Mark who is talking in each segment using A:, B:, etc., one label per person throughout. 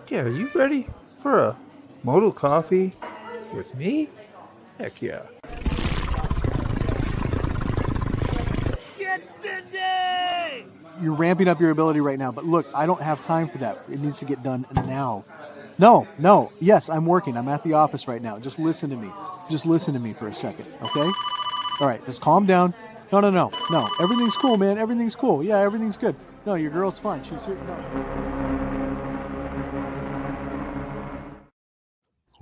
A: Yeah, are you ready for a modal coffee with me? Heck yeah.
B: Get Cindy!
C: You're ramping up your ability right now, but look, I don't have time for that. It needs to get done now. No. Yes, I'm working. I'm at the office right now. Just listen to me. Just listen to me for a second, okay? All right, just calm down. No. Everything's cool, man. Everything's cool. Yeah, everything's good. No, your girl's fine. She's here.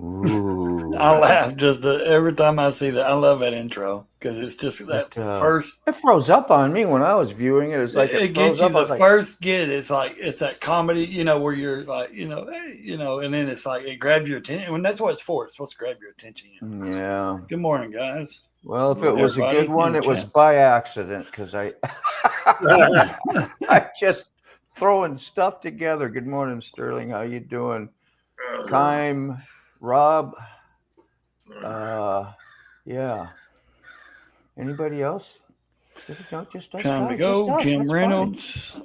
D: Ooh.
E: I laugh just every time I see that. I love that intro because it's just that first.
D: It froze up on me when I was viewing it. It's like
E: it gets you the first get. It's like it's that comedy, where you're like, hey, and then it's like it grabs your attention. And that's what it's for. It's supposed to grab your attention.
D: Yeah.
E: Good morning, guys.
D: Well, if it was a good one, it was by accident because I just throwing stuff together. Good morning, Sterling. How you doing? Kime, Rob. Yeah. Anybody else?
E: Time to go. Jim Reynolds.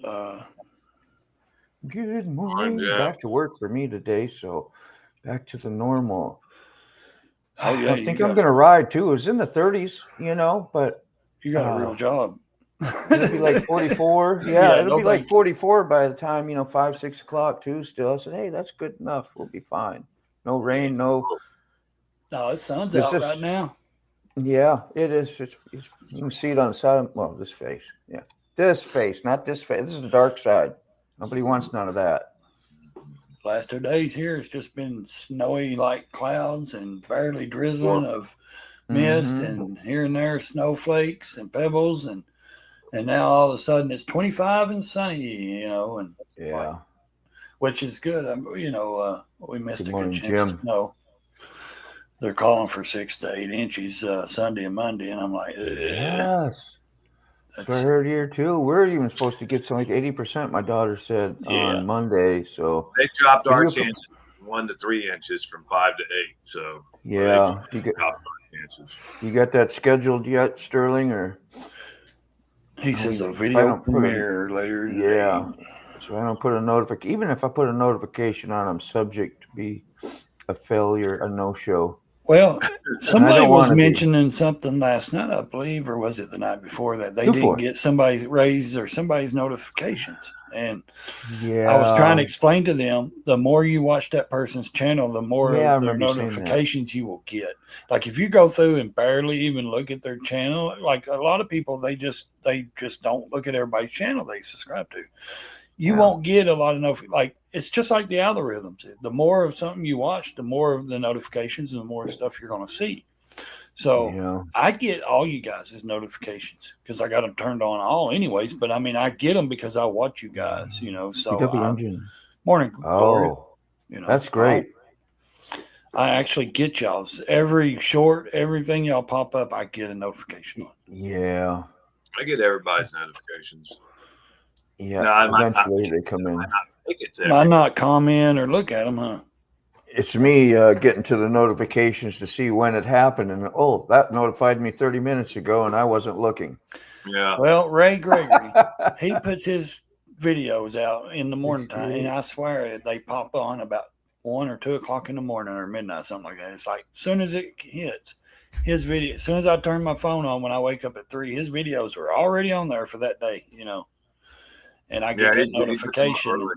D: Good morning. Back to work for me today, so back to the normal.
E: Oh, yeah,
D: I think I'm going to ride too. It was in the 30s, but
E: you got a real job.
D: It'll be like 44. Yeah, it'll be like 44 by the time 5, 6 o'clock too. Still, I said, hey, that's good enough. We'll be fine. No rain, no.
E: No, the sun's out right now.
D: Yeah, it is. You can see it on the side. Well, this face. Yeah, this face, not this face. This is the dark side. Nobody wants none of that.
E: Last 2 days here, it's just been snowy like clouds and barely drizzling of mist and here and there snowflakes and pebbles and now all of a sudden it's 25 and sunny, and which is good. We missed a good chance of snow. They're calling for 6 to 8 inches Sunday and Monday, and I'm like,
D: yes. That's what I heard here too. We're even supposed to get something like 80%. My daughter said on Monday. So
F: they dropped our chances 1 to 3 inches from 5 to 8. So
D: yeah, you got that scheduled yet, Sterling? Or
E: he says a video premiere later today.
D: Yeah, so I don't put a notification. Even if I put a notification on, I'm subject to be a failure, a no-show.
E: Well, somebody was mentioning something last night, I believe, or was it the night before that they didn't get somebody's raise or somebody's notifications. And I was trying to explain to them, the more you watch that person's channel, the more their notifications you will get. Like if you go through and barely even look at their channel, like a lot of people, they just don't look at everybody's channel they subscribe to. You won't get a lot of it's just like the algorithms. The more of something you watch, the more of the notifications and the more stuff you're going to see. So I get all you guys' notifications because I got them turned on all anyways. But I get them because I watch you guys, So morning.
D: Oh, that's great.
E: I actually get y'all's everything y'all pop up. I get a notification on.
D: Yeah,
F: I get everybody's notifications.
D: Yeah, eventually they come in.
E: I not comment or look at them, huh?
D: It's me getting to the notifications to see when it happened, and that notified me 30 minutes ago, and I wasn't looking.
F: Yeah.
E: Well, Ray Gregory, he puts his videos out in the morning time, and I swear they pop on about 1 or 2 o'clock in the morning or midnight, something like that. It's like as soon as it hits his video, as soon as I turn my phone on when I wake up at 3, his videos were already on there for that day, And I get that notification,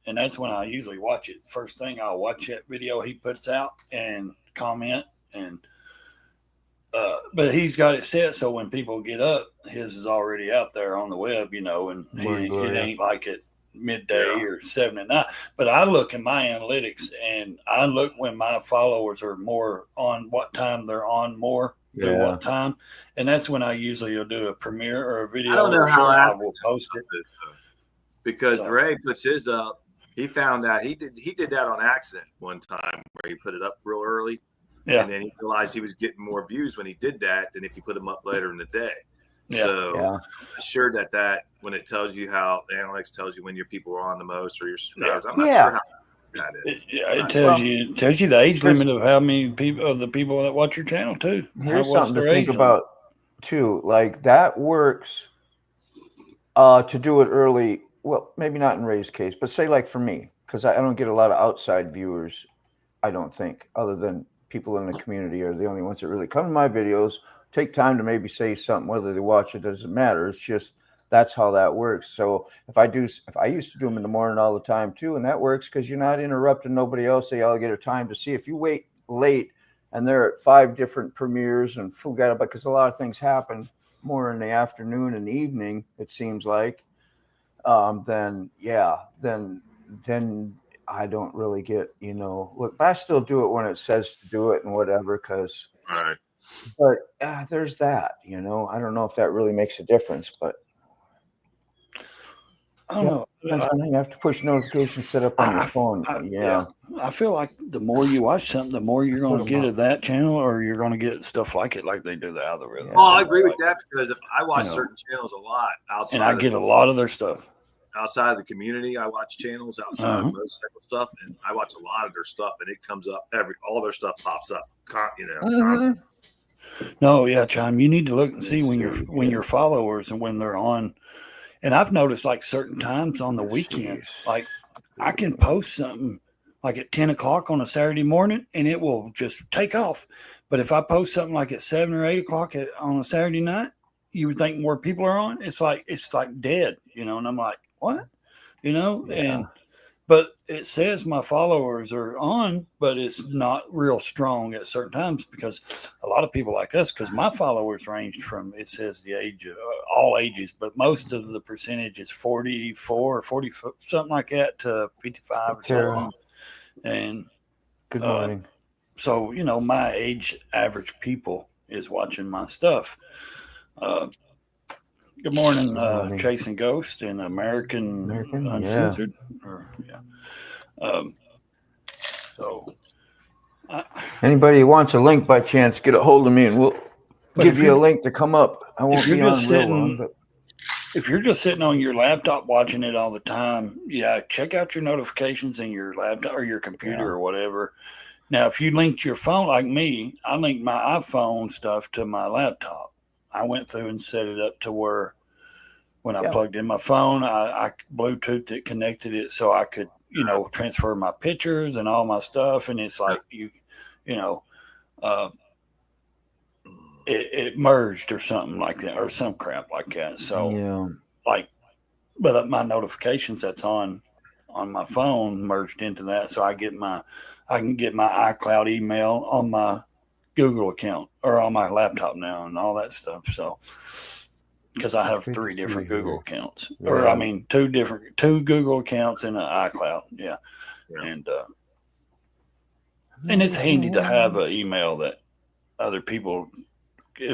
E: and that's when I usually watch it. First thing, I'll watch that video he puts out and comment. And but he's got it set so when people get up, his is already out there on the web, and it ain't like at midday or 7 at night. But I look in my analytics, and I look when my followers are more on what time they're on more. Through what time, and that's when I usually will do a premiere or a video.
F: I don't know how
E: I will post it.
F: Because Ray puts his up, he found out he did that on accident one time where he put it up real early, and then he realized he was getting more views when he did that than if he put them up later in the day. I'm sure that when it tells you how the analytics tells you when your people are on the most or your subscribers, I'm not sure how that is.
E: It tells you the age limit of how many people of the people that watch your channel too.
D: Here's something to think about too. Like that works to do it early. Well, maybe not in Ray's case, but say like for me, because I don't get a lot of outside viewers. I don't think, other than people in the community are the only ones that really come to my videos, take time to maybe say something. Whether they watch it doesn't matter. It's just that's how that works. So if I used to do them in the morning all the time too, and that works because you're not interrupting nobody else. They all get a time to see. If you wait late and they're at 5 different premieres and forget about, because a lot of things happen more in the afternoon and evening, it seems like, then I don't really get, look, but I still do it when it says to do it and whatever, because,
F: Right.
D: but there's that, I don't know if that really makes a difference, but
E: I don't know.
D: You have to push notifications set up on your phone.
E: I feel like the more you watch something, the more you're going to get of that channel, or you're going to get stuff like it, like they do the algorithm.
F: Oh, I agree with that, because if I watch certain channels a lot outside,
E: and I get a lot of their stuff
F: outside of the community. I watch channels outside of motorcycle stuff, and I watch a lot of their stuff, and it comes up all their stuff pops up.
E: No, yeah, Chime, you need to look and see when your followers and when they're on. And I've noticed like certain times on the weekend, like I can post something like at 10 o'clock on a Saturday morning and it will just take off. But if I post something like at 7 or 8 o'clock on a Saturday night, you would think more people are on. It's like dead, and I'm like, what? But it says my followers are on, but it's not real strong at certain times, because a lot of people like us, because my followers range from, it says the age of all ages, but most of the percentage is 44 or 40, something like that, to 55 or something. And
D: good morning.
E: So, my age average people is watching my stuff. Good morning, Chasing Ghost and American Uncensored.
D: Anybody who wants a link by chance, get a hold of me and we'll give you a link to come up. I won't be on real long, but
E: if you're just sitting on your laptop watching it all the time, check out your notifications in your laptop or your computer or whatever. Now, if you linked your phone like me, I linked my iPhone stuff to my laptop. I went through and set it up to where when I plugged in my phone, I Bluetoothed it, connected it so I could, transfer my pictures and all my stuff. And it's like, it merged or something like that, or some crap like that. So but my notifications that's on my phone merged into that. So I can get my iCloud email on my Google account or on my laptop now and all that stuff. So, because I have 3 different Google accounts, or I mean, 2 Google accounts and an iCloud. Yeah. And it's handy to have an email that other people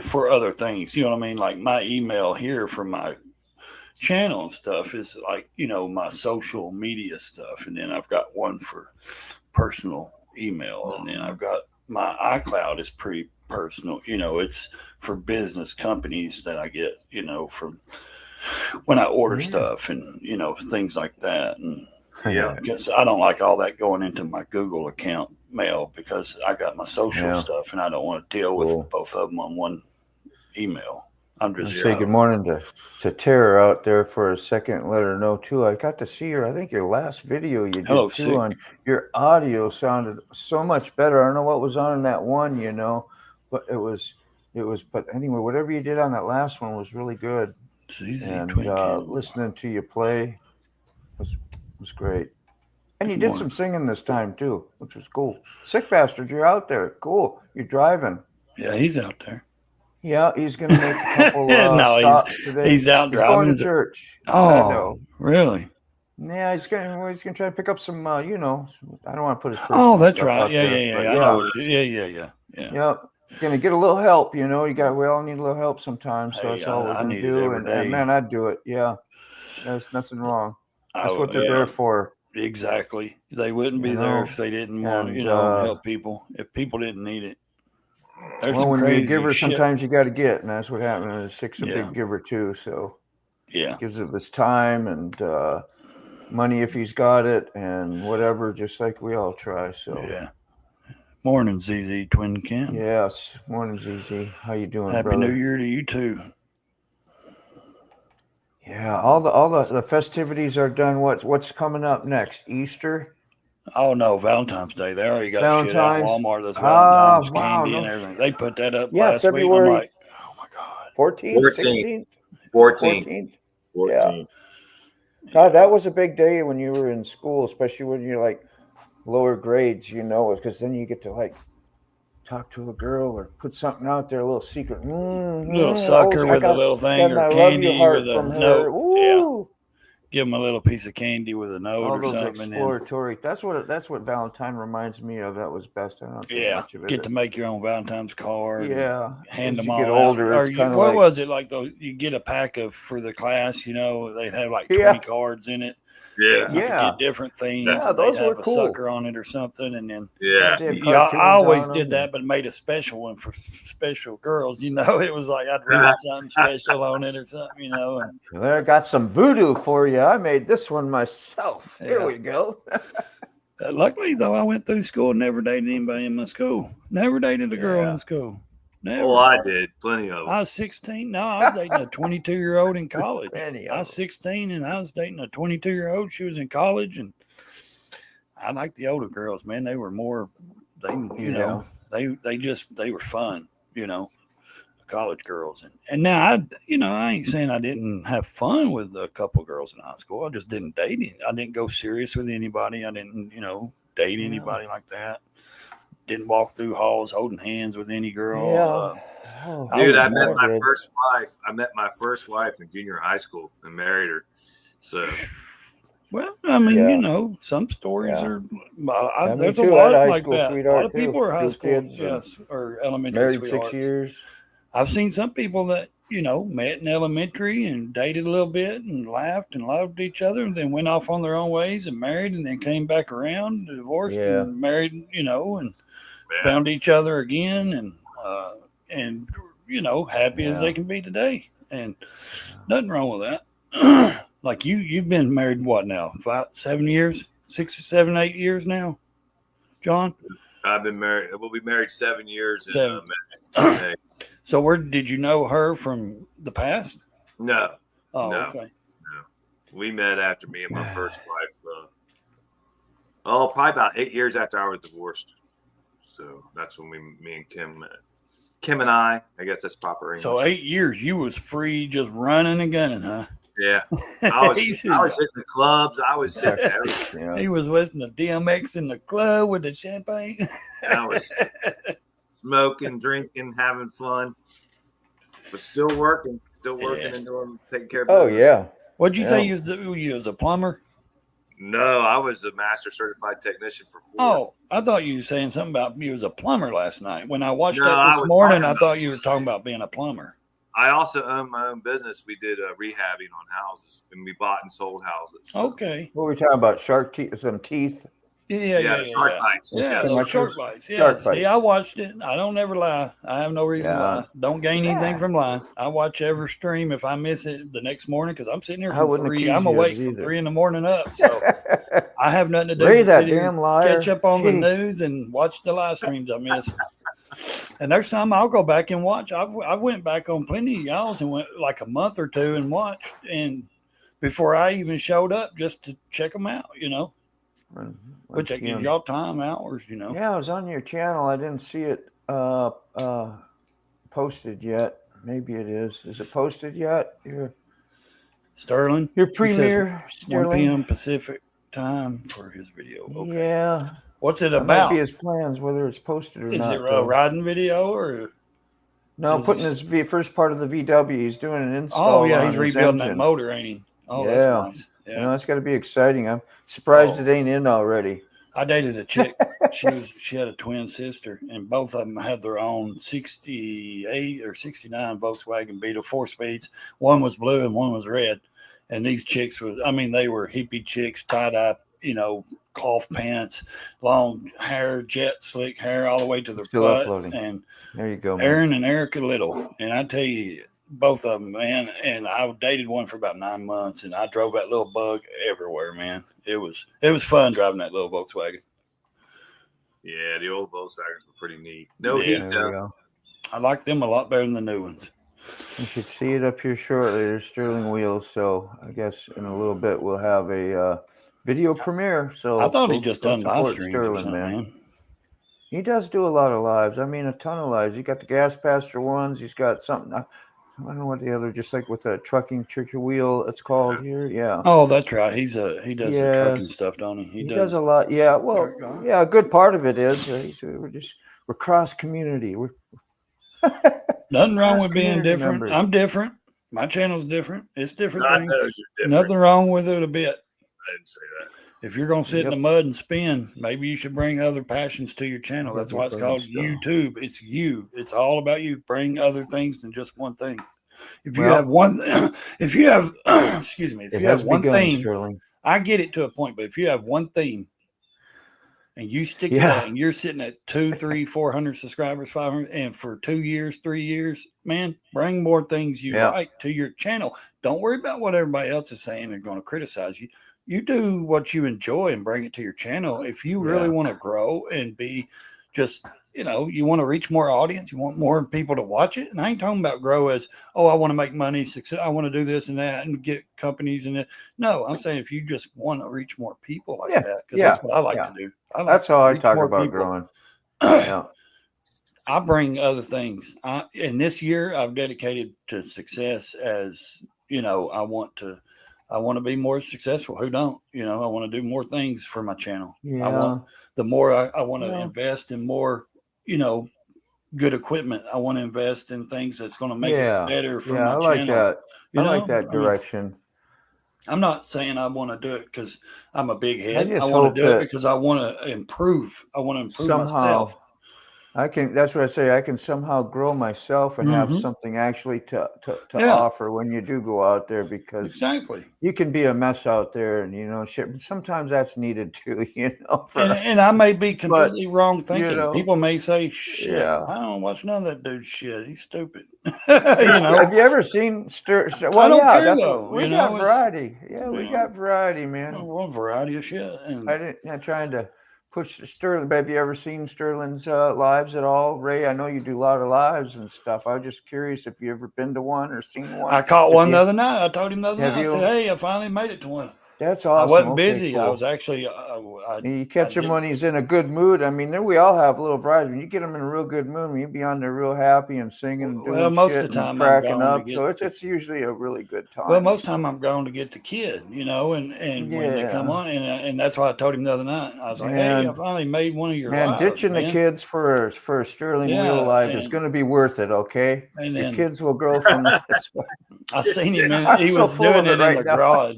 E: for other things, you know what I mean? Like my email here for my channel and stuff is like, my social media stuff. And then I've got one for personal email. And then I've got my iCloud is pretty personal. It's for business companies that I get, from when I order stuff and, things like that. And because I don't like all that going into my Google account mail, because I got my social stuff and I don't want to deal with both of them on one email. I'm just
D: say good morning to Tara out there for a second. Let her know too. I got to see her. I think your last video you did too on your audio sounded so much better. I don't know what was on in that one, but it was. But anyway, whatever you did on that last one was really good. And listening to you play was great. And you did some singing this time too, which was cool. Sick bastard, you're out there. Cool. You're driving.
E: Yeah, he's out there.
D: Yeah, he's going to make a couple stops today.
E: He's out driving.
D: Going to church.
E: Oh, really?
D: Yeah, he's going to try to pick up some, I don't want to put his
E: Oh, that's right. Yeah.
D: Yep. Going to get a little help, we all need a little help sometimes, so that's all we're going to do. And man, I'd do it. Yeah. There's nothing wrong. That's what they're there for.
E: Exactly. They wouldn't be there if they didn't want to, help people. If people didn't need it.
D: When you're a giver, sometimes you got to get, and that's what happened. Sick's a big giver too, so gives of his time and money if he's got it, and whatever, just like we all try. So
E: morning, ZZ Twin Cam.
D: Yes, morning, ZZ. How you doing,
E: Happy
D: brother?
E: New Year to you too.
D: Yeah, all the festivities are done. What's coming up next? Easter,
E: Oh no, Valentine's Day. They already got shit out in
D: Valentine's.
E: Walmart. That's
D: Ah,
E: Valentine's
D: wow,
E: candy
D: no,
E: and everything. They put that up
D: yeah,
E: last week. I'm
D: February
E: like, oh my god.
D: 14th,
F: 14th,
D: 16th,
F: 14th,
D: 14th. Yeah,
F: 14th.
D: God, that
E: Yeah.
D: was a big day when you were in school, especially when you're like lower grades. Because then you get to like talk to a girl or put something out there, a little secret.
E: Little
D: Oh,
E: sucker
D: I
E: with a little thing
D: got
E: or
D: my love you
E: candy with
D: heart
E: a
D: from her.
E: note. Yeah.
D: Woo!
E: Give them a little piece of candy with a note
D: All
E: or
D: those
E: something. And then,
D: exploratory. That's what Valentine reminds me of. That was best. I don't think
E: yeah,
D: much of it.
E: get to make your own Valentine's card.
D: Yeah,
E: Hand
D: as
E: them
D: you get
E: all out.
D: older,
E: Or
D: it's kind of
E: what
D: like
E: was it like though? You get a pack of for the class. They'd have like 20
D: yeah,
E: cards in it.
F: Yeah.
E: You could
D: yeah,
E: get different themes,
D: yeah.
E: and they'd
D: Those were
E: have a
D: cool.
E: sucker on it or something, and then
F: Yeah.
D: Sometimes they had
E: yeah, I
D: cartoons
E: always
D: on
E: did
D: them.
E: that, but made a special one for special girls. It was like I'd write something special on it or something. And
D: Well, I got some voodoo for you. I made this one myself. Here
E: yeah.
D: we go.
E: Luckily, though, I went through school and never dated anybody in my school. Never dated a girl
D: Yeah.
E: in school. Never.
F: Oh, I did plenty of them.
E: I was 16. No, I was dating a 22-year-old in college.
D: Many
E: I
D: of
E: was
D: them.
E: 16 and I was dating a 22-year-old. She was in college, and I liked the older girls, man. They were more, they were fun, college girls. And now I ain't saying I didn't have fun with a couple girls in high school. I just didn't date any. I didn't go serious with anybody. I didn't, date anybody like that. Didn't walk through halls holding hands with any girl.
D: Yeah. Oh,
F: Dude,
E: was
F: I met
E: more
F: my
D: good.
F: first wife. I met my first wife in junior high school and married her. So
E: Well, I mean,
D: Yeah.
E: some stories
D: Yeah.
E: are.
D: Yeah, me
E: There's a
D: too. I had
E: lot
D: a high
E: like
D: school
E: that. A lot
D: sweetheart
E: of people
D: too.
E: are high
D: 2
E: school,
D: kids.
E: yes, or elementary
D: Married
E: sweethearts.
D: 6 years.
E: I've seen some people that met in elementary and dated a little bit and laughed and loved each other, and then went off on their own ways and married, and then came back around, divorced,
D: Yeah.
E: and married, and
F: yeah.
E: found each other again, and happy as
D: Yeah.
E: they can be today, and nothing wrong with that. Like you've been married what now? 7 years, 6, 7, 8 years now, John.
F: I've been married. We'll be married 7 years in
E: 7.
F: May.
E: So where did you know her from the past?
F: No.
E: Oh,
F: No.
E: okay.
F: We met after me and my first wife. Probably about 8 years after I was divorced. So that's when me and Kim met. Kim and I guess that's proper English.
E: So 8 years, you was free, just running and gunning, huh?
F: Yeah. I was hitting the clubs. I was hitting everything.
D: Yeah.
E: He was listening to DMX in the club with the champagne.
F: I was smoking, drinking, having fun, but still working and taking care of
D: Oh
F: business.
D: yeah.
E: What'd you say
D: Yeah.
E: you was a plumber?
F: No, I was a master certified technician for 4 years.
E: Oh, I thought you were saying something about you was a plumber last night. When I watched
F: No,
E: that
F: I
E: this
F: was
E: morning,
F: talking
E: I
F: about-
E: thought you were talking about being a plumber.
F: I also own my own business. We did rehabbing on houses, and we bought and sold houses. So.
E: Okay.
D: What were we talking about? Shark teeth? Some teeth?
E: Yeah.
F: shark bites.
E: Yeah,
D: Connections?
E: shark bites. Yeah.
D: Shark
E: See,
D: bites.
E: I watched it. I don't ever lie. I have no reason to
D: Yeah.
E: lie. Don't gain anything
D: Yeah.
E: from lying. I watch every stream. If I miss it the next morning, because I'm sitting here
D: I
E: from
D: wouldn't
E: 3.
D: accuse
E: I'm
D: you of
E: awake
D: it
E: from
D: either.
E: 3 in the morning up. So I have nothing to do.
D: Ray,
E: but
D: that
E: sit here,
D: damn liar.
E: catch up on the
D: Jeez.
E: news and watch the live streams I missed. And next time I'll go back and watch. I went back on plenty of y'all's and went like a month or 2 and watched, and before I even showed up just to check them out, which that gives y'all time, hours,
D: Yeah, I was on your channel. I didn't see it posted yet. Maybe it is. Is it posted yet?
E: Sterling.
D: Your
E: He says
D: premiere,
E: 1
D: Sterling.
E: p.m. Pacific time for his video. Okay.
D: Yeah.
E: What's it
D: That might
E: about?
D: be his plans, whether it's posted or
E: Is
D: not.
E: it a
D: though.
E: riding video or?
D: No,
E: is
D: putting
E: this-
D: his first part of the VW. He's doing an install.
E: Oh yeah,
D: on
E: he's
D: his
E: rebuilding that
D: engine.
E: motor, ain't he? Oh,
D: Yeah.
E: that's nice. Yeah.
D: You know, it's got to be exciting. I'm surprised
E: Oh.
D: it ain't in already.
E: I dated a chick. She had a twin sister, and both of them had their own 68 or 69 Volkswagen Beetle 4 speeds. One was blue and one was red. And these chicks they were hippie chicks, tie-dye, cloth pants, long hair, jet slick hair all the way to their
D: Still
E: butt.
D: uploading.
E: And
D: There you go, man.
E: Aaron and Erica Little. And I tell you, both of them, man. And I dated one for about 9 months, and I drove that little bug everywhere, man. It was fun driving that little Volkswagen.
F: Yeah, the old Volkswagens were pretty neat. No
E: Yeah.
F: heat
D: There we
F: though.
D: go.
E: I like them a lot better than the new ones.
D: You should see it up here shortly. There's Sterling wheels. So I guess in a little bit we'll have a video premiere. So
E: I thought he
D: go
E: just done live
D: support
E: streams or
D: Sterling,
E: something,
D: man.
E: man.
D: He does do a lot of lives. I mean, a ton of lives. He got the Gas Pastor ones. He's got something. I don't know what the other, just like with the trucking church wheel, it's called here. Yeah.
E: Oh, that's right. He does the trucking
D: Yes.
E: stuff, don't he?
D: He does a lot. Yeah. Well, yeah. A good part of it is we're cross community. We're
E: Nothing wrong
D: cross
E: with being
D: community
E: different.
D: members.
E: I'm different. My channel's different. It's different
F: I
E: things.
F: know you're different.
E: Nothing wrong with it a bit.
F: I didn't say that.
E: If you're gonna sit in
D: Yep.
E: the mud and spin, maybe you should bring other passions to your channel. That's why it's called YouTube. It's you. It's all about you. Bring other things than just one thing. If you
D: Well,
E: have one, if you have, excuse me, if
D: It
E: you have
D: has
E: one
D: begun,
E: theme,
D: Sterling.
E: I get it to a point. But if you have one theme and you stick to
D: Yeah.
E: that, and you're sitting at 200, 300, 400 subscribers, 500, and for 2 years, 3 years, man, bring more things you
D: Yeah.
E: like to your channel. Don't worry about what everybody else is saying. They're going to criticize you. You do what you enjoy and bring it to your channel. If you really
D: Yeah.
E: want to grow and be just, you want to reach more audience, you want more people to watch it. And I ain't talking about grow as, oh, I want to make money, success, I want to do this and that and get companies and that. No, I'm saying if you just want to reach more people like that, because that's what I like to do.
D: That's how I talk about growing. Yeah.
E: I bring other things. And this year I've dedicated to success as, I want to be more successful. Who don't? I want to do more things for my channel.
D: Yeah.
E: I want to invest in more, good equipment. I want to invest in things that's going to make it better for my channel.
D: Like that. I like that direction.
E: I'm not saying I want to do it because I'm a big head.
D: I
E: I want to do it because I want to improve. I want to improve myself.
D: That's what I say. I can somehow grow myself and have something actually to offer when you do go out there, because you can be a mess out there and, shit. Sometimes that's needed too,
E: And I may be completely wrong thinking. People may say, shit,
D: yeah.
E: I don't watch none of that dude's shit. He's stupid.
D: Have you ever seen Well,
E: I don't care though.
D: We got variety. Yeah, we got variety, man.
E: Well, variety of shit. And
D: I'm trying to push Sterling. Have you ever seen Sterling's lives at all, Ray? I know you do a lot of lives and stuff. I was just curious if you ever been to one or seen one.
E: I caught one the other night. I told him the other night. I said, hey, I finally made it to one.
D: That's awesome.
E: I wasn't busy.
D: Cool.
E: I was actually.
D: You catch him when he's in a good mood. I mean, we all have little variety. When you get him in a real good mood, you'll be on there real happy and singing and doing
E: most
D: shit
E: of the time
D: and cracking up. So it's usually a really good time.
E: Well, most of the time I'm going to get the kid, and when they come on, and that's why I told him the other night. I was like, hey, I finally made one of your lives,
D: ditching the kids for a Sterling wheel live is going to be worth it, okay? And the kids will grow from this.
E: I seen him, he was doing it in the garage,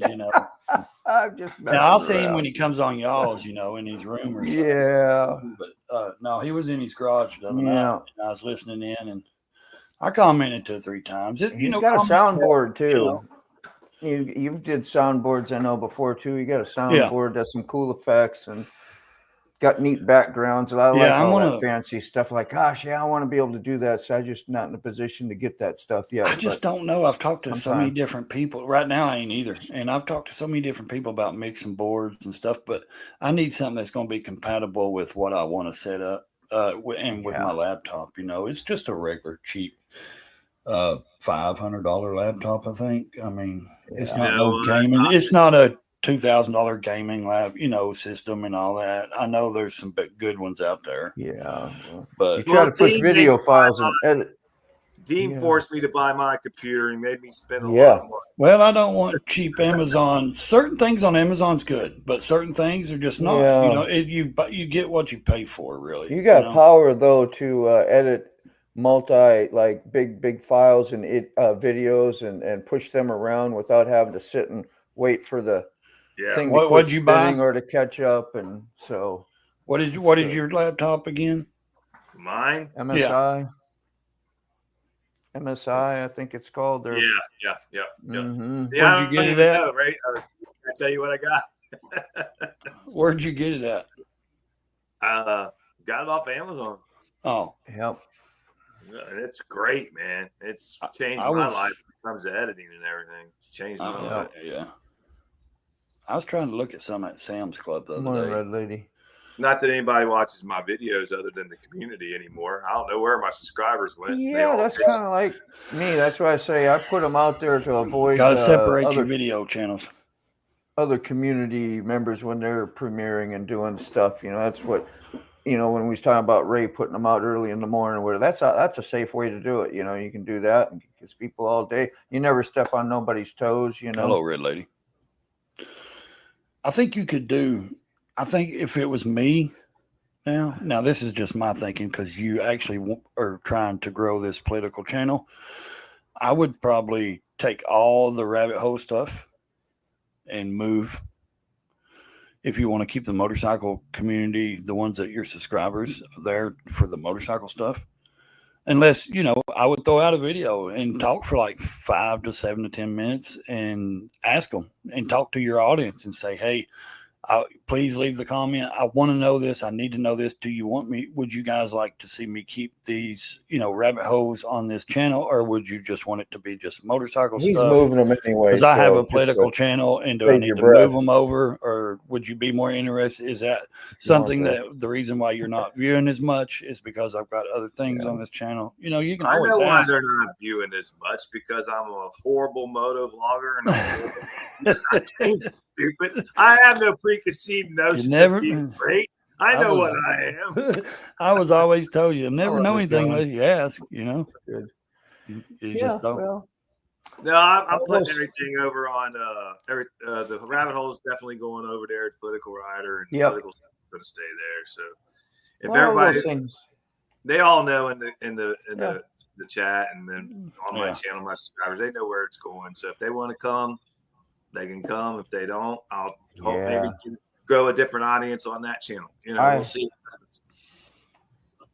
E: I'll see him when he comes on y'all's, in his room or something.
D: Yeah.
E: But no, he was in his garage the other night, and I was listening in, and I commented 2 or 3 times.
D: He's got a soundboard too. You did soundboards, I know, before too. You got a soundboard that's some cool effects and got neat backgrounds. I like all that fancy stuff. Like, gosh, I want to be able to do that. So I'm just not in a position to get that stuff yet.
E: I just don't know. I've talked to so many different people. Right now, I ain't either. And I've talked to so many different people about mixing boards and stuff. But I need something that's going to be compatible with what I want to set up and with my laptop. It's just a regular cheap $500 laptop, I think. I mean, it's not no gaming. It's not a $2,000 gaming lab, system and all that. I know there's some good ones out there.
D: Yeah,
E: but
D: you try to push video files and edit.
F: Dean forced me to buy my computer and made me spend a lot of money.
E: Well, I don't want cheap Amazon. Certain things on Amazon's good, but certain things are just not. You get what you pay for, really.
D: You got power though to edit big files and videos and push them around without having to sit and wait for the thing to
E: what'd you buy
D: or to catch up. And so
E: what is your laptop again?
F: Mine?
D: MSI. MSI, I think it's called.
F: Yeah.
E: Where'd you get it at?
F: Right? I tell you what I got.
E: Where'd you get it at?
F: Got it off Amazon.
E: Oh,
D: yep.
F: And it's great, man. It's changed my life when it comes to editing and everything. It's changed my life.
E: Yeah. I was trying to look at some at Sam's Club the other day.
D: Red lady.
F: Not that anybody watches my videos other than the community anymore. I don't know where my subscribers went.
D: Yeah, that's kind of like me. That's why I say I put them out there to avoid
E: Got to separate your video channels.
D: Other community members when they're premiering and doing stuff. That's what, when we was talking about Ray putting them out early in the morning, where that's a safe way to do it. You can do that because people all day. You never step on nobody's toes.
E: Hello, Red Lady. I think you could do. I think if it was me, now this is just my thinking because you actually are trying to grow this political channel. I would probably take all the rabbit hole stuff and move. If you want to keep the motorcycle community, the ones that your subscribers there for the motorcycle stuff, unless, I would throw out a video and talk for like 5 to 7 to 10 minutes and ask them and talk to your audience and say, hey, please leave the comment. I want to know this. I need to know this. Would you guys like to see me keep these, rabbit holes on this channel, or would you just want it to be just motorcycle stuff?
D: He's moving them anyway.
E: Because I have a political channel, and do I need to move them over, or would you be more interested? Is that something that the reason why you're not viewing as much is because I've got other things on this channel? You can always
F: I know
E: ask.
F: why they're not viewing as much, because I'm a horrible moto vlogger and I'm stupid. I have no preconceived notions of being great. I know what I am.
E: I was always told you never know anything unless you ask.
D: Good.
E: You just don't.
D: Well,
F: no, I'm putting everything over on the rabbit hole is definitely going over there. It's Political Rider, and political stuff is going to stay there. So if everybody, they all know in the chat and then on my channel, my subscribers, they know where it's going. So if they want to come, they can come. If they don't, I'll hope maybe grow a different audience on that channel. We'll see what happens.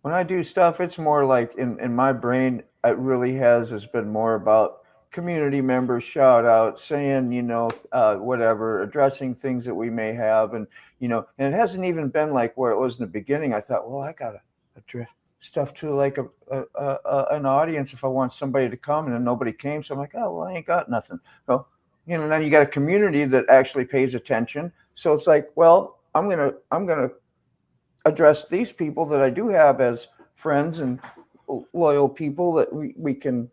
D: When I do stuff, it's more like in my brain, it really has been more about community members, shout out, saying, whatever, addressing things that we may have. And, and it hasn't even been like where it was in the beginning. I thought, well, I got to address stuff to like an audience if I want somebody to come, and then nobody came. So I'm like, oh, well, I ain't got nothing. So, now you got a community that actually pays attention. So it's like, well, I'm gonna address these people that I do have as friends and loyal people that we can,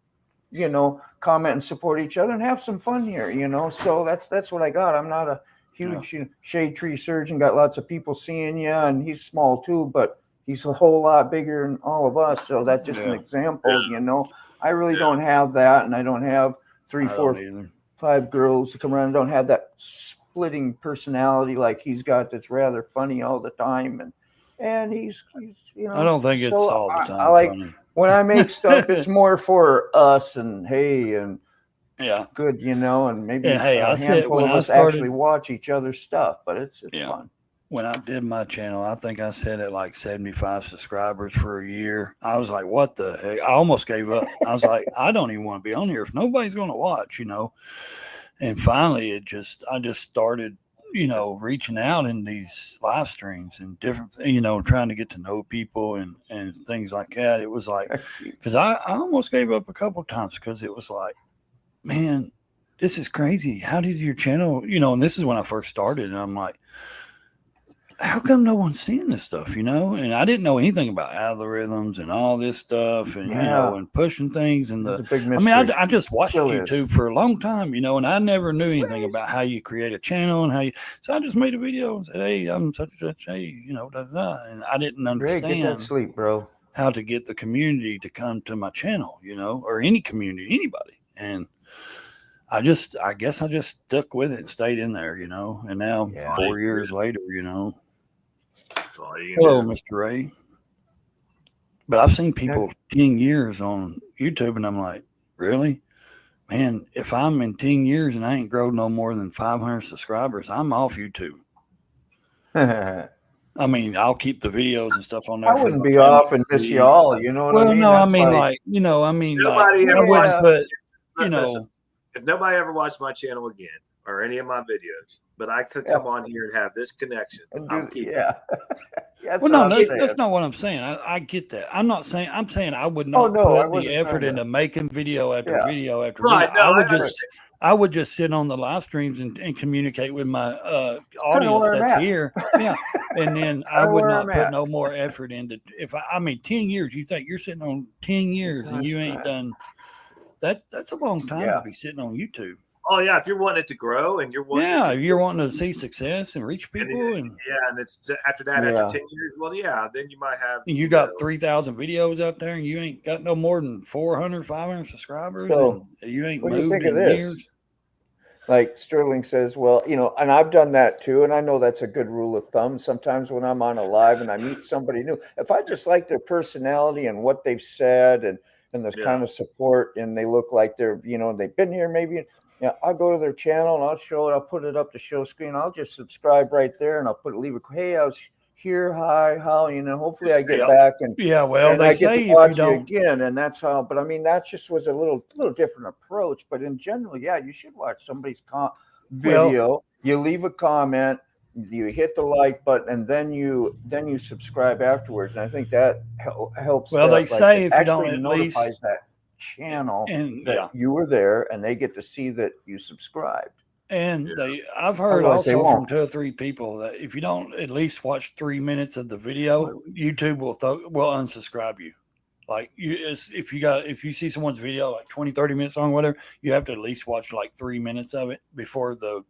D: comment and support each other and have some fun here, So that's what I got. I'm not a huge shade tree surgeon. Got lots of people seeing you, and he's small too, but he's a whole lot bigger than all of us. So that's just an example, I really don't have that, and I don't have 3, 4, 5 girls to come around. I don't have that splitting personality like he's got. That's rather funny all the time, and he's
E: I don't think it's all the time.
D: I like funny. When I make stuff, it's more for us and good, and maybe a handful of us actually watch each other's stuff, but it's fun.
E: When I did my channel, I think I said at like 75 subscribers for a year. I was like, what the heck? I almost gave up. I was like, I don't even want to be on here if nobody's going to watch, And finally, I just started, reaching out in these live streams and different, trying to get to know people and things like that. It was like, because I almost gave up a couple of times because it was like, man, this is crazy. How does your channel, and this is when I first started, and I'm like, how come no one's seeing this stuff, And I didn't know anything about algorithms and all this stuff and, and pushing things. And I just watched YouTube for a long time, and I never knew anything about how you create a channel and so I just made a video and said, hey, I'm such and such, hey, and I didn't understand
D: get that sleep, bro.
E: how to get the community to come to my channel, or any community, anybody. And I guess I just stuck with it and stayed in there, and now 4 years later, Hello, Mr. Ray. But I've seen people 10 years on YouTube, and I'm like, really? Man, if I'm in 10 years and I ain't grown no more than 500 subscribers, I'm off YouTube. I mean, I'll keep the videos and stuff on there.
D: I wouldn't be off and miss you all, you know what I mean?
E: Well, no, I mean,
F: nobody ever watched,
E: but,
F: if nobody ever watched my channel again or any of my videos, but I could come on here and have this connection.
D: Yeah. That's
E: Well,
D: what
E: no,
D: I'm saying.
E: that's not what I'm saying. I get that. I'm saying I would
D: Oh,
E: not
D: no, I
E: put the
D: wasn't
E: effort
D: trying to.
E: into making video after
D: Yeah.
E: video after
F: Right,
E: video.
F: no,
E: I would just sit on the live streams and communicate with my audience
D: where I'm
E: that's
D: at.
E: here. Yeah. And then I
D: Kinda
E: would
D: where
E: not
D: I'm
E: put
D: at.
E: no more effort into, I mean, 10 years, you think you're sitting on 10 years and you
D: That's
E: ain't
D: right.
E: done that's a long time
D: Yeah.
E: to be sitting on YouTube.
F: Oh yeah, if you're wanting it to grow and you're wanting
E: Yeah,
F: it to,
E: you're wanting to see success and reach
F: and
E: people, and
F: and it's after that,
D: Yeah.
F: after 10 years, well, yeah, then you might have.
E: you got 3,000 videos out there, and you ain't got no more than 400, 500 subscribers,
D: So,
E: and you ain't
D: what do you
E: moved
D: think of
E: in
D: this?
E: years.
D: Like Sterling says, well, and I've done that too, and I know that's a good rule of thumb. Sometimes when I'm on a live and I meet somebody new, if I just like their personality and what they've said and the kind of support, and they look like they're, they've been here maybe, I'll go to their channel and I'll put it up the show screen. I'll just subscribe right there and I'll leave a, hey, I was here, hi, how, hopefully I get back and
E: well,
D: and
E: they
D: I get
E: say
D: to watch
E: if you don't,
D: again, and that's how. But I mean, that just was a little different approach. But in general, yeah, you should watch somebody's video. You leave a comment, you hit the like button, and then you subscribe afterwards. And I think that helps.
E: well, they say if you don't
D: actually
E: at
D: notifies
E: least
D: that channel
E: and
D: that you were there, and they get to see that you subscried.
E: And I've heard
D: Otherwise, they
E: also from
D: won't.
E: 2 or 3 people that if you don't at least watch 3 minutes of the video, YouTube will unsubscribe you. Like if you see someone's video like 20, 30 minutes long, whatever, you have to at least watch like 3 minutes of it before for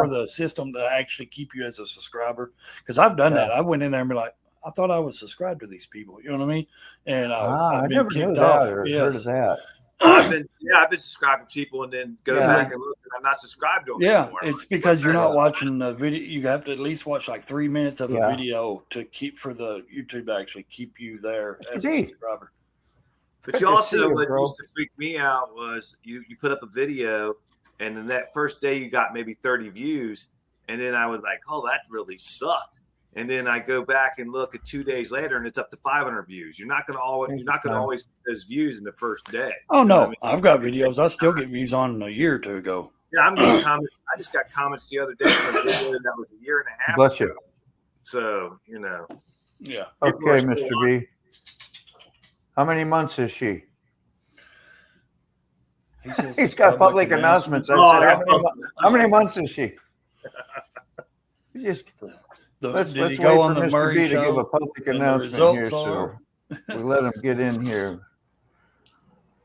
E: the system to actually keep you as a subscriber. Because I've done that. I went in there and be like, I thought I was subscribed to these people. You know what I mean? And I've
D: I
E: been
D: never
E: kicked
D: knew
E: off.
D: that or heard of that.
F: I've been subscribed to people and then go back and look, and I'm not subscribed to them anymore.
E: It's because you're not watching the video. You have to at least watch like 3 minutes of a video to keep for the YouTube to actually keep you there as a subscriber.
F: But you also, what used to freak me out was you put up a video, and then that first day you got maybe 30 views, and then I was like, oh, that really sucked. And then I go back and look at 2 days later, and it's up to 500 views. You're not going to always get those views in the first day.
E: Oh no, I mean? I've got videos I still get views on a year or 2 ago.
F: Yeah, I'm getting comments. I just got comments the other day from a video that was a year and a half.
D: Bless you.
F: So
E: Yeah.
D: Okay, Mr. B. How many months is she? He's got public announcements. I said, how many months is she? Let's wait
E: go
D: for
E: on the
D: Mr.
E: Murray
D: B to
E: show
D: give a public announcement here, so we let him get in here.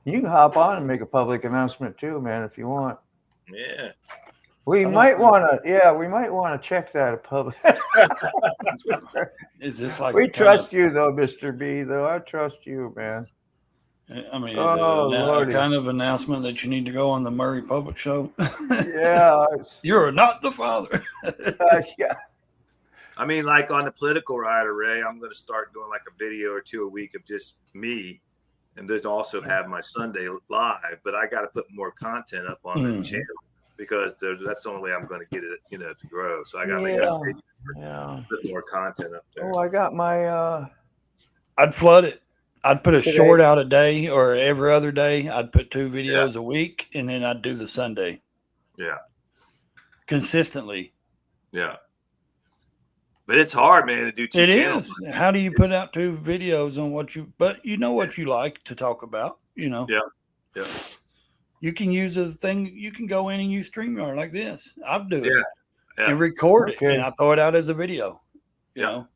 D: You can hop on and make a public announcement too, man, if you want.
F: Yeah.
D: We might want to check that public.
E: Is this like
D: we trust you though, Mr. B, though. I trust you, man.
E: I mean, is it a kind of announcement that you need to go on the Murray Public Show?
D: Yeah.
E: You're not the father.
D: Yeah.
F: I mean, like on the political rider, Ray, I'm going to start doing like a video or 2 a week of just me. And there's also have my Sunday live, but I got to put more content up on the channel because that's the only way I'm going to get it, to grow. So I got to make put more content up there.
D: Oh, I got my.
E: I'd flood it. I'd put a short out a day or every other day. I'd put 2 videos a week, and then I'd do the Sunday.
F: Yeah.
E: Consistently.
F: Yeah. But it's hard, man, to do 2 channels.
E: It is. How do you put out 2 videos on what you what you like to talk about, Yeah.
F: Yeah.
E: You can use a thing. You can go in and use StreamYard like this. I'll do it and record it, and I throw it out as a video. You know.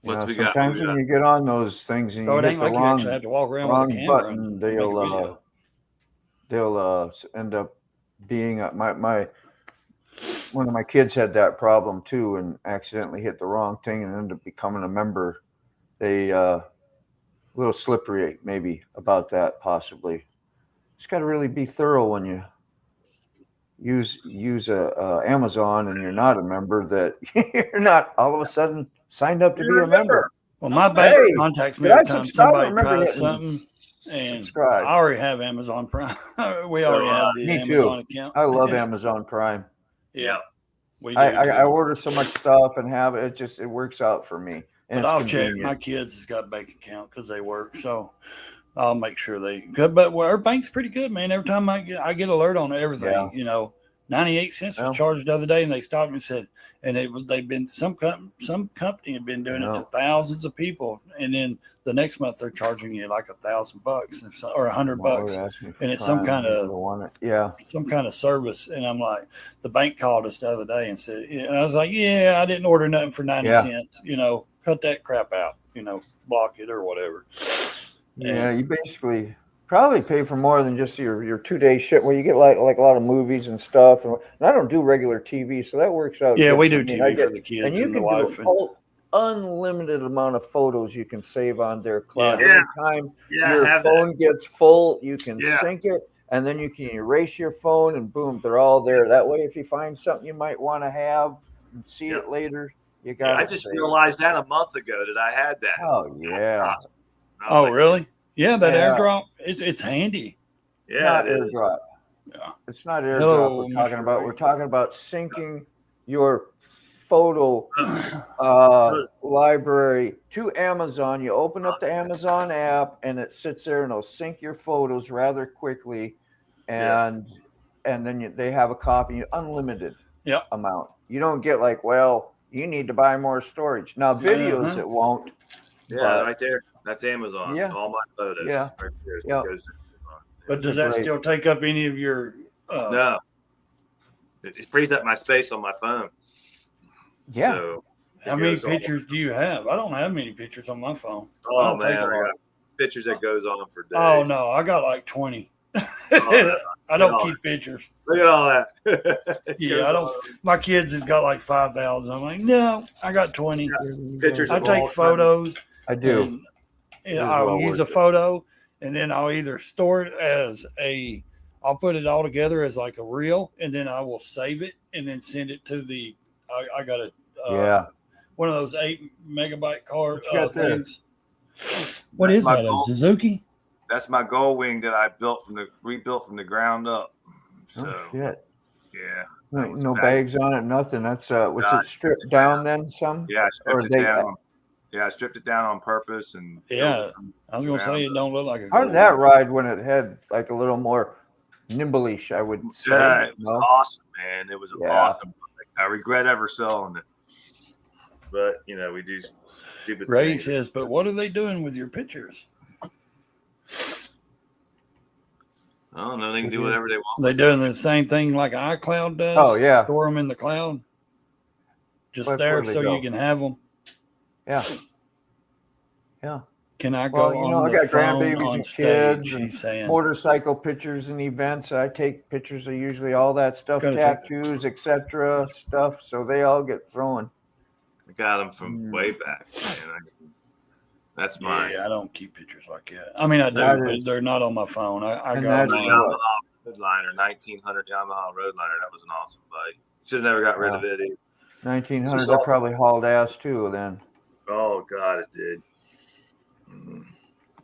D: Sometimes when you get on those things and you hit the wrong,
E: have to walk around with a camera
D: button, they'll end up being one of my kids had that problem too, and accidentally hit the wrong thing and ended up becoming a member. They a little slippery maybe about that possibly. Just got to really be thorough when you use Amazon and you're not a member, that you're not all of a sudden signed up to be a member.
E: Well, my bank contacts me every time somebody tries something, and subscribe. I already have Amazon Prime. We already have the Amazon account.
D: I love Amazon Prime.
E: Yeah,
D: I order so much stuff and have it. It works out for me. And
E: but I'll check. My kids has got a bank account because they work, so I'll make sure they good. But our bank's pretty good, man. Every time I get alert on everything, 98 cents was charged the other day, and they stopped and said, and they've been some company had been doing it to thousands of people, and then the next month they're charging you like $1,000 or $100, and it's some kind of service. And I'm like, the bank called us the other day and said, and I was like, I didn't order nothing for 90 cents. Cut that crap out. Block it or whatever.
D: Yeah, you basically probably pay for more than just your 2-day shit where you get like a lot of movies and stuff. And I don't do regular TV, so that works out.
E: Yeah, we do TV for the kids
D: and you can do unlimited amount of photos you can save on their cloud. Anytime your phone gets full, you can sync it, and then you can erase your phone, and boom, they're all there. That way, if you find something you might want to have and see it later, you got it.
F: I just realized that a month ago that I had that.
D: Oh, yeah.
E: Oh, really? Yeah, that AirDrop, it's handy.
F: Yeah,
D: not AirDrop. Yeah, it's not AirDrop. We're talking about syncing your photo library to Amazon. You open up the Amazon app, and it sits there, and it'll sync your photos rather quickly, and then they have a copy, unlimited amount. You don't get like, well, you need to buy more storage. Now, videos, it won't.
F: Yeah, right there. That's Amazon. Yeah. All my photos.
D: Yeah.
F: Right there.
D: Yeah.
E: But does that still take up any of your?
F: No. It frees up my space on my phone.
D: Yeah.
F: So
E: how many pictures do you have? I don't have many pictures on my phone.
F: Oh, man. I got pictures that goes on for days.
E: Oh, no. I got like 20. I don't keep pictures.
F: Look at all that.
E: I don't. My kids has got like 5,000. I'm like, no, I got 20
F: pictures.
E: I take photos.
D: I do.
E: I'll use a photo, and then I'll either store it I'll put it all together as like a reel, and then I will save it and then send it to I got one of those 8 megabyte card things. What is that? A Suzuki?
F: That's my Gold Wing that I rebuilt from the ground up. So,
D: shit.
F: Yeah.
D: No bags on it, nothing. That's was it stripped down then some?
F: Yeah, I stripped it down. Yeah, I stripped it down on purpose, and
E: I was gonna say it don't look like a.
D: How did that ride when it had like a little more nimble-ish, I would say?
F: Yeah, it was awesome, man. It was awesome. I regret ever selling it, but we do stupid.
E: Ray
F: things.
E: says, "But what are they doing with your pictures?"
F: I don't know. They can do whatever they want.
E: They're doing the same thing like iCloud does.
D: Oh yeah,
E: store them in the cloud, just there so you can have them.
D: Yeah.
E: Can I go on
D: I got
E: phone
D: grandbabies
E: on
D: and
E: stage?
D: kids and motorcycle pictures and events. I take pictures of usually all that stuff, tattoos, etc. stuff. So they all get thrown.
F: I got them from way back. Man. That's mine.
E: Yeah, I don't keep pictures like that. I mean, I do, but they're not on my phone. I got them on
F: Yamaha Roadliner, 1900 Yamaha Roadliner. That was an awesome bike. Should have never got rid of it either.
D: 1900. That probably hauled ass too then.
F: Oh God, it did.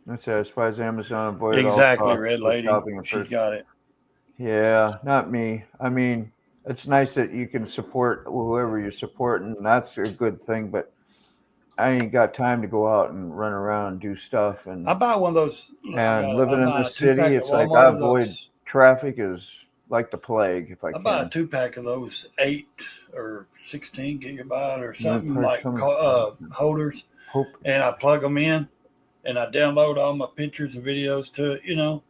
D: That's as far as Amazon avoided
E: exactly, Red Lady. She's got it.
D: Yeah, not me. I mean, it's nice that you can support whoever you're supporting. That's a good thing, but I ain't got time to go out and run around and do stuff. And
E: I buy one of those.
D: And living in the city, it's like I avoid traffic is like the plague. If I can.
E: Buy a 2-pack of those 8 or 16 gigabyte or something like holders, and I plug them in, and I download all my pictures and videos to it,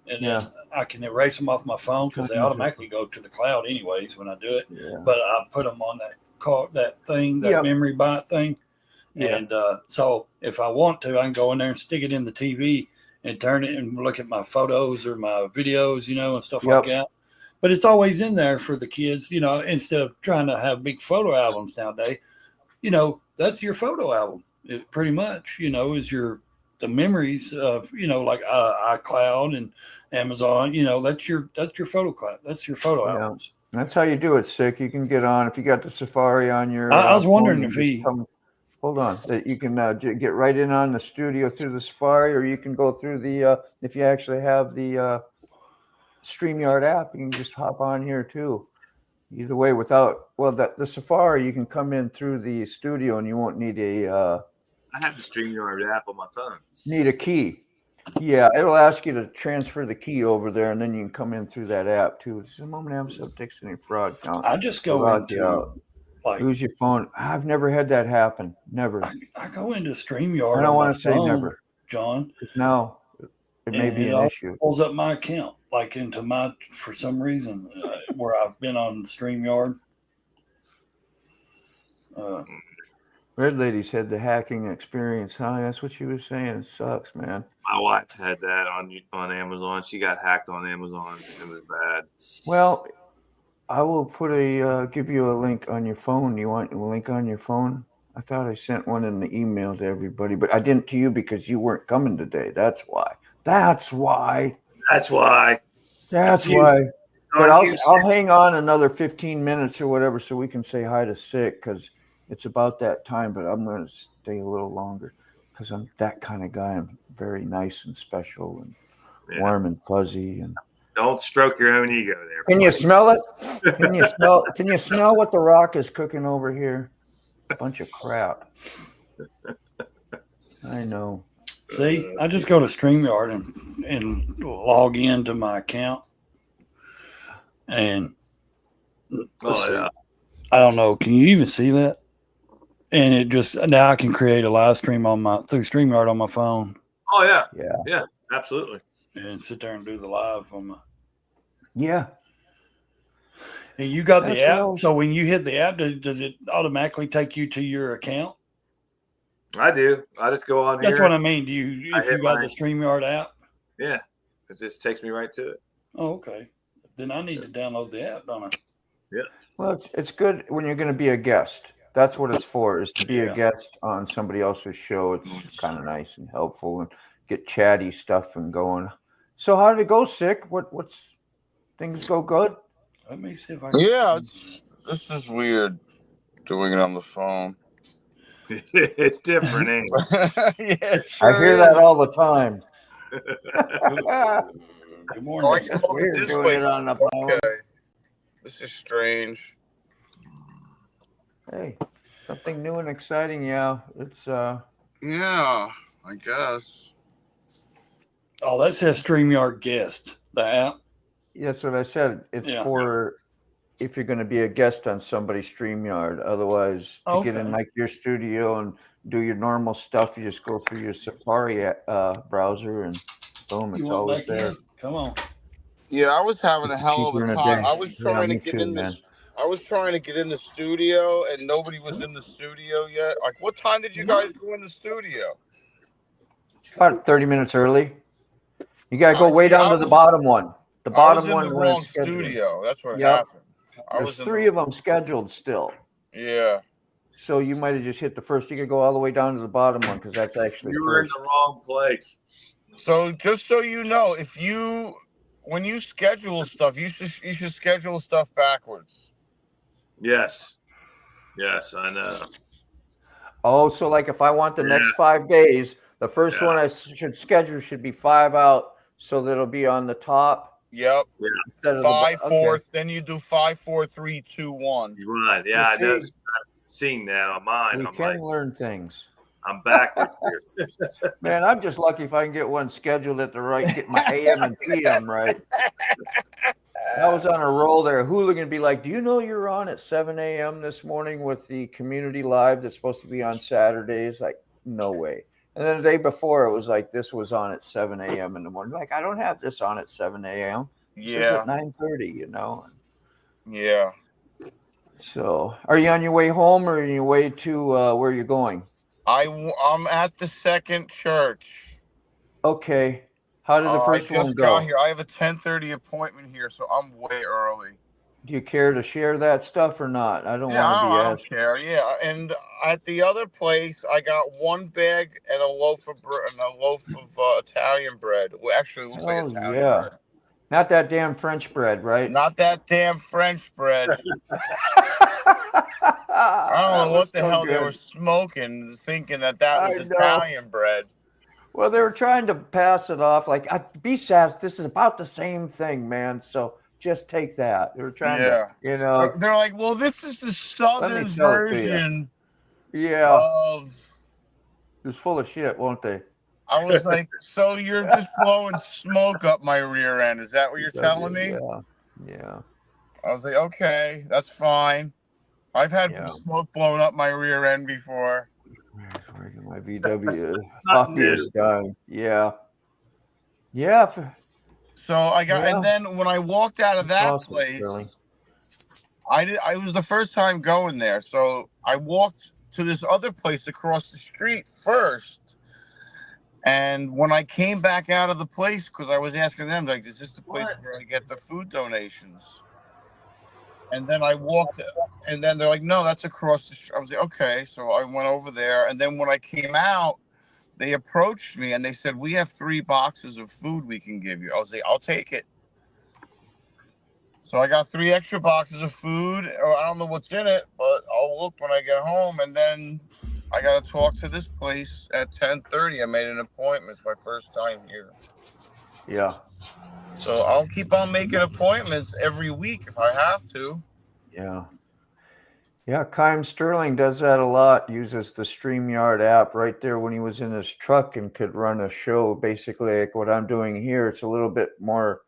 E: and then I can erase them off my phone because they automatically go to the cloud anyways when I do it. Yeah. But I put them on that memory byte thing. Yeah. And so if I want to, I can go in there and stick it in the TV and turn it and look at my photos or my videos, and stuff like that. But it's always in there for the kids, instead of trying to have big photo albums nowadays. That's your photo album. It pretty much, is the memories of, like iCloud and Amazon. That's your photo cloud. That's your photo albums.
D: That's how you do it, Sick. You can get on if you got the Safari on your.
E: I was wondering if
D: hold on, that you can get right in on the studio through the Safari, or you can go through the if you actually have the StreamYard app, you can just hop on here too. Either way, the Safari, you can come in through the studio and you won't need
F: I have the StreamYard app on my phone.
D: Need a key. Yeah, it'll ask you to transfer the key over there, and then you can come in through that app too. It's a moment I'm so Dixon fraud count.
E: I just go
D: Lock you
E: into
D: out.
E: like
D: Lose your phone. I've never had that happen. Never.
E: I go into
D: I
E: StreamYard
D: don't
E: on my
D: want to say
E: phone,
D: never.
E: John,
D: No, it may
E: and
D: be
E: it
D: an
E: all
D: issue.
E: pulls up my account like into my for some reason where I've been on StreamYard.
D: Red Lady's had the hacking experience, huh? That's what she was saying. It sucks, man.
F: My wife had that on Amazon. She got hacked on Amazon. It was bad.
D: Well, I will put give you a link on your phone. You want a link on your phone? I thought I sent one in the email to everybody, but I didn't to you because you weren't coming today. That's why. That's why.
F: That's why.
D: That's
F: You-
D: why. But
F: John, you
D: I'll hang on another 15 minutes or whatever so we can say hi to Sick because it's about that time, but I'm going to stay a little longer because I'm that kind of guy. I'm very nice and special and warm and fuzzy. And
F: don't stroke your own ego there.
D: Can you smell it? Can you smell what the Rock is cooking over here? Bunch of crap. I know.
E: See, I just go to StreamYard and log into my account. And I don't know. Can you even see that? And it just now I can create a live stream through StreamYard on my phone.
F: Oh yeah, absolutely.
E: And sit there and do the live on my.
D: Yeah.
E: And you got the app, so when you hit the app, does it automatically take you to your account?
F: I do. I just go on here.
E: That's what I mean. Do you if you got the StreamYard app?
F: Yeah, it just takes me right to it.
E: Oh, okay. Then I need to download the app, don't I?
F: Yeah.
D: Well, it's good when you're going to be a guest. That's what it's for, is to be a guest on somebody else's show. It's kind of nice and helpful and get chatty stuff and going. So how did it go, Sick? What's things go good?
E: Let me see if I can.
G: Yeah, this is weird doing it on the phone.
F: It's different, ain't it?
G: Yeah, sure
D: I hear that all the time.
E: Good morning.
G: I can hold it this way. Okay. This is strange.
D: Hey, something new and exciting, yeah. It's
G: Yeah, I guess.
E: Oh, that says StreamYard guest, the app.
D: That's what I said. It's for if you're going to be a guest on somebody's StreamYard. Otherwise, to get in like your studio and do your normal stuff, you just go through your Safari browser and boom, it's always there.
E: Come on.
G: Yeah, I was having a hell of a time. I was trying to get in this. I was trying to get in the studio, and nobody was in the studio yet. Like, what time did you guys go in the studio?
D: About 30 minutes early. You got to go way down to the bottom one. The bottom one.
G: I was in the wrong studio. That's what happened.
D: There's 3 of them scheduled still.
G: Yeah.
D: So you might have just hit the first. You could go all the way down to the bottom one because that's actually
F: you were in the wrong place.
G: So just so you know, when you schedule stuff, you should schedule stuff backwards.
F: Yes, I know.
D: Oh, so like if I want the next 5 days, the first one I should schedule should be 5 out, so that it'll be on the top.
G: Yep.
F: Yeah.
G: 5, 4. Then you do 5, 4, 3, 2, 1.
F: Right. Yeah, I know. I'm seeing that on mine.
D: We can learn things.
F: I'm backwards here.
D: Man, I'm just lucky if I can get one scheduled at the right, get my AM and PM right. I was on a roll there. Hooligan be like, do you know you're on at 7 a.m. this morning with the community live that's supposed to be on Saturdays? Like, no way. And then the day before, it was like this was on at 7 a.m. in the morning. Like, I don't have this on at 7 a.m. This is at 9:30, you know?
G: Yeah.
D: So, are you on your way home or are you way to where you're going?
G: I'm at the second church.
D: Okay. How did the first one go?
G: Got here. I have a 10:30 appointment here, so I'm way early.
D: Do you care to share that stuff or not? I don't want to be
G: I don't care. Yeah, and at the other place, I got 1 bag and a loaf of Italian bread. Well, actually, it looks like Italian bread.
D: Not that damn French bread, right?
G: Not that damn French bread. I don't know what the hell they were smoking, thinking that was Italian bread.
D: Well, they were trying to pass it off like, BSAS, this is about the same thing, man. So just take that. They were trying to, you know.
G: They're like, well, this is the southern version
D: of.
G: It
D: was full of shit, won't they?
G: I was like, so you're just blowing smoke up my rear end. Is that what you're telling me?
D: Yeah.
G: I was like, okay, that's fine. I've had smoke blown up my rear end before.
D: Where's my VW?
F: Not
D: Coffee
F: new.
D: is dying. Yeah. Yeah.
G: So I got, and then when I walked out of that
D: Awesome,
G: place,
D: Sterling.
G: I was the first time going there. So I walked to this other place across the street first. And when I came back out of the place, because I was asking them, like, is this the place where I get the food donations? And then I walked, and then they're like, no, that's across the street. I was like, okay. So I went over there. And then when I came out, they approached me and they said, we have 3 boxes of food we can give you. I was like, I'll take it. So I got 3 extra boxes of food. I don't know what's in it, but I'll look when I get home. And then I got to talk to this place at 10:30. I made an appointment. It's my first time here.
D: Yeah.
G: So I'll keep on making appointments every week if I have to.
D: Yeah. Yeah, Kym Sterling does that a lot, uses the StreamYard app right there when he was in his truck and could run a show basically like what I'm doing here. It's a little bit more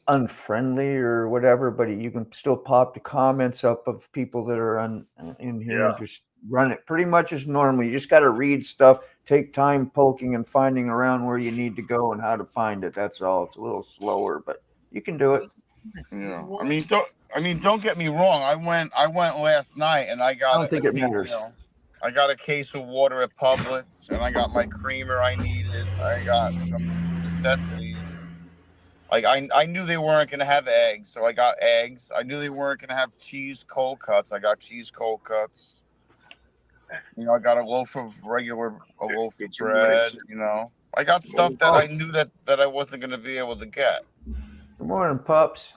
D: unfriendly or whatever, but you can still pop the comments up of people that are in here and just run it pretty much as normal. You just got to read stuff, take time poking and finding around where you need to go and how to find it. That's all. It's a little slower, but you can do it.
G: Yeah. I mean, don't get me wrong. I went last night and I got
D: I don't think it matters.
G: I got a case of water at Publix and I got my creamer I needed. I got some necessities. Like I knew they weren't gonna have eggs, so I got eggs. I knew they weren't gonna have cheese cold cuts. I got cheese cold cuts. I got a loaf of bread. I got stuff that I knew that I wasn't gonna be able to get.
D: Good morning, pups.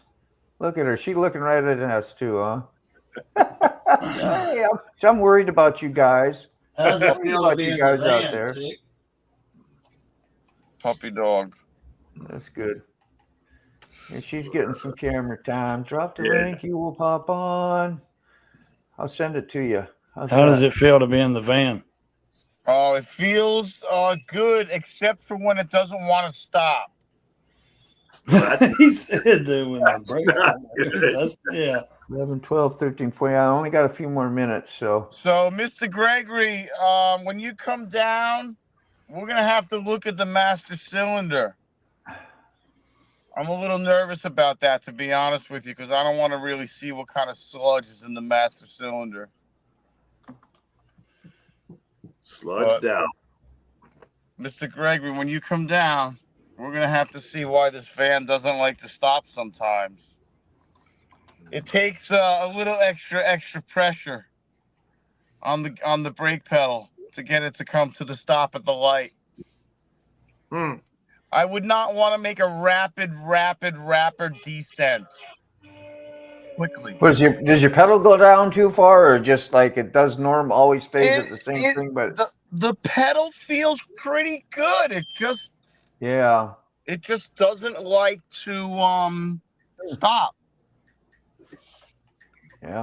D: Look at her. She's looking right at us too, huh? Hey, I'm worried about you guys.
E: How's it feel to be
D: you
E: in
D: guys
E: the van,
D: out there?
E: Sick?
G: Puppy dog.
D: That's good. And she's getting some camera time. Drop the link. You will pop on. I'll send it to you.
E: How does it feel to be in the van?
G: Oh, it feels good, except for when it doesn't want to stop.
E: He said that when the brakes
D: 11, 12, 13, 14. I only got a few more minutes. So
G: Mr. Gregory, when you come down, we're going to have to look at the master cylinder. I'm a little nervous about that, to be honest with you, because I don't want to really see what kind of sludge is in the master cylinder.
F: Sludged out.
G: Mr. Gregory, when you come down, we're going to have to see why this van doesn't like to stop sometimes. It takes a little extra pressure on the brake pedal to get it to come to the stop at the light. I would not want to make a rapid descent quickly.
D: does your pedal go down too far, or just like it does normal, always stays at the same thing? But
G: the pedal feels pretty good. It just doesn't like to stop.
D: Yeah.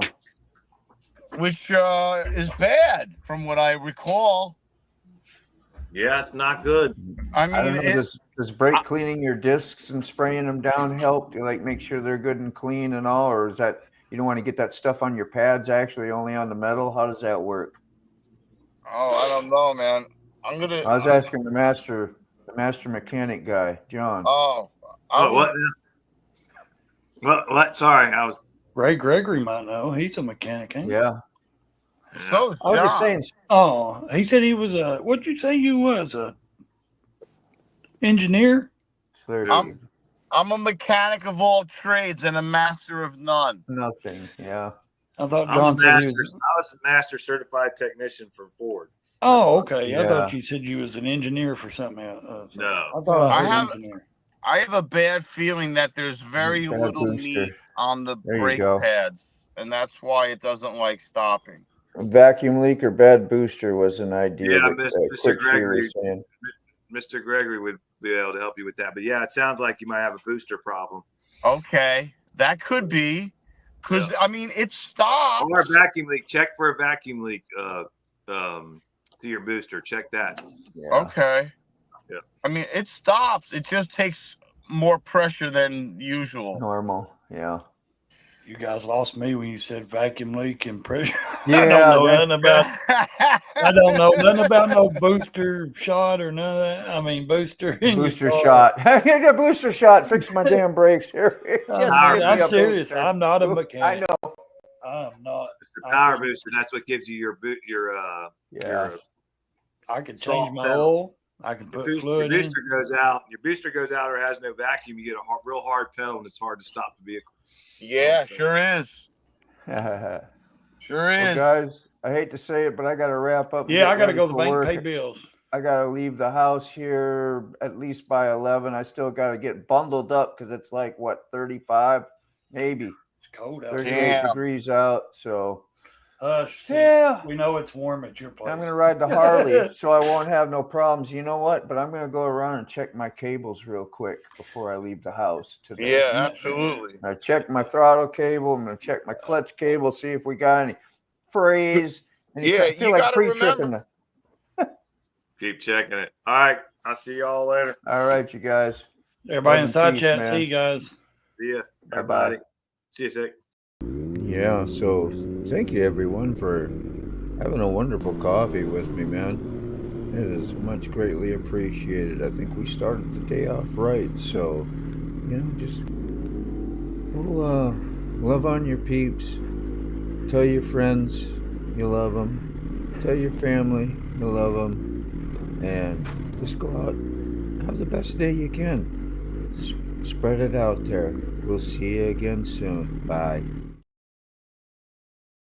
G: Which is bad from what I recall.
F: Yeah, it's not good.
G: I mean,
D: does brake cleaning your discs and spraying them down help to like make sure they're good and clean and all, or is that you don't want to get that stuff on your pads actually only on the metal? How does that work?
G: Oh, I don't know, man.
D: I was asking the master mechanic guy, John.
F: What? Sorry, I was.
E: Ray Gregory might know. He's a mechanic, ain't he?
D: Yeah.
G: So is
D: I was just
G: John.
D: saying.
E: Oh, he said he was a. What'd you say you was a engineer?
G: I'm a mechanic of all trades and a master of none.
D: Nothing. Yeah.
E: I thought John said he was.
F: I was a master certified technician for Ford.
E: Oh, okay.
D: Yeah.
E: I thought you said you was an engineer for something else.
F: No.
E: I thought I heard engineer.
G: I have a bad feeling that there's very little meat on the brake pads, and that's why it doesn't like stopping.
D: A vacuum leak or bad booster was an idea.
F: Yeah,
D: Mr.
F: Mr. Gregory would be able to help you with that. But yeah, it sounds like you might have a booster problem.
G: Okay, that could be, because I mean it stopped.
F: Or a vacuum leak. Check for a vacuum leak. to your booster. Check that.
D: Yeah.
G: Okay.
F: Yeah.
G: I mean, it stops. It just takes more pressure than usual.
D: Normal. Yeah.
E: You guys lost me when you said vacuum leak and pressure.
D: Yeah,
E: I don't know
D: that-
E: nothing about. I don't know nothing about no booster shot or none of that. I mean, booster in
D: Booster
E: your car.
D: shot. Get a booster shot. Fix my damn brakes here.
E: I'm serious. I'm not a mechanic.
D: I know.
E: I'm not.
F: It's the power booster. That's what gives you your
E: I can
F: soft
E: change my
F: pedal.
E: oil. I can put fluid
F: your
E: in.
F: booster goes out. Your booster goes out or has no vacuum. You get a real hard pedal, and it's hard to stop the vehicle.
G: Yeah, sure is. Sure
D: Well,
G: is.
D: guys, I hate to say it, but I got to wrap up. and
E: Yeah,
D: get
E: I got to
D: ready
E: go to the
D: for
E: bank,
D: work.
E: pay bills.
D: I got to leave the house here at least by 11. I still got to get bundled up because it's like, what, 35, maybe
E: It's cold out
D: 38
E: there.
D: degrees out. So,
E: Hush.
D: yeah.
E: We know it's warm at your place.
D: I'm going to ride the Harley so I won't have no problems. You know what? But I'm going to go around and check my cables real quick before I leave the house today.
G: Yeah, absolutely.
D: I check my throttle cable. I'm going to check my clutch cable, see if we got any frays.
G: Yeah,
D: I feel
G: you
D: like
G: gotta
D: pre-tripping
G: remember.
F: Keep checking it. All right. I'll see y'all later.
D: All right, you guys.
E: Everybody
D: Love
E: in side
D: and peace,
E: chat.
D: man.
E: See you guys.
F: See ya,
D: Bye-bye.
F: everybody. See you, Sick.
A: Yeah, so thank you everyone for having a wonderful coffee with me, man. It is much greatly appreciated. I think we started the day off right, so just love on your peeps. Tell your friends you love them. Tell your family you love them, and just go out, have the best day you can. Spread it out there. We'll see you again soon. Bye.